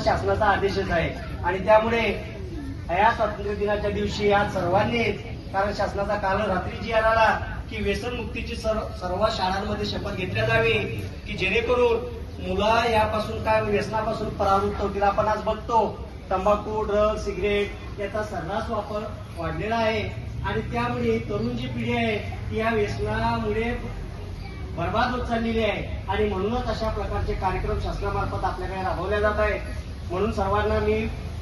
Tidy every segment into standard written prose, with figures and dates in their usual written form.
शासनाचा आदेशच आहे आणि त्यामुळे या स्वातंत्र्य दिनाच्या दिवशी आज सर्वांनीच, कारण शासनाचा काल रात्री जी आला की व्यसनमुक्तीची सर्व शाळांमध्ये शपथ घेतल्या जावी की जेणेकरून मुलं यापासून काय व्यसनापासून परावृत्त होतील. आपण आज बघतो तंबाखू, ड्रग्ज, सिगरेट याचा सर्रास वापर वाढलेला आहे आणि त्यामुळे तरुण जी पिढी आहे ती या व्यसनामुळे बर्बाद होत चाललेली आहे आणि म्हणूनच अशा प्रकारचे कार्यक्रम शासनामार्फत आपल्याकडे राबवले जात आहेत. म्हणून सर्वांना मी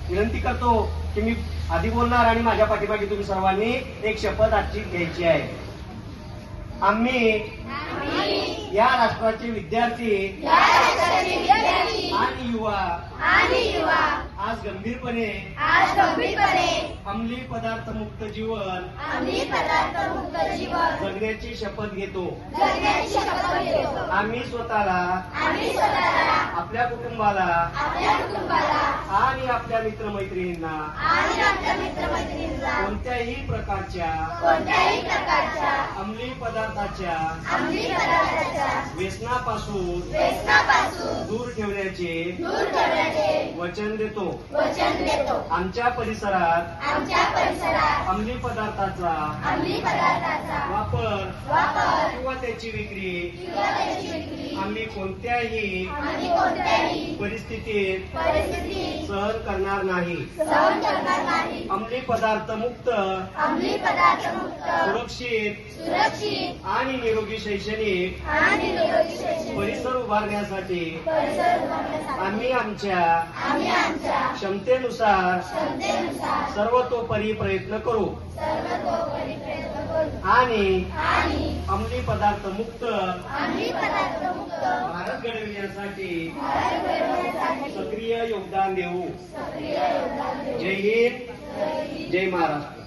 विनंती करतो की मी आधी बोलणार आणि माझ्या पाठीमागे तुम्ही सर्वांनी एक शपथ आजची घ्यायची आहे. आम्ही या राष्ट्राचे विद्यार्थी आणि युवा आज गंभीरपणे अंमली पदार्थ मुक्त जीवन जगण्याची शपथ घेतो. आम्ही स्वतःला, आपल्या कुटुंबाला आणि आपल्या मित्रमैत्रिणींना कोणत्याही प्रकारच्या अंमली पदार्थाच्या व्यसनापासून दूर ठेवण्याचे वचन देतो. आमच्या परिसरात अंमली पदार्थाचा वापर किंवा त्याची विक्री आम्ही कोणत्याही परिस्थितीत सहन करणार नाही. अंमली पदार्थ मुक्त, सुरक्षित आणि निरोगी शैक्षणिक परिसर उभारण्यासाठी आम्ही आमच्या क्षमतेनुसार सर्वतोपरी प्रयत्न करू आणि अंमली पदार्थ मुक्त भारत घडविण्यासाठी सक्रिय योगदान देऊ. जय हिंद, जय महाराष्ट्र.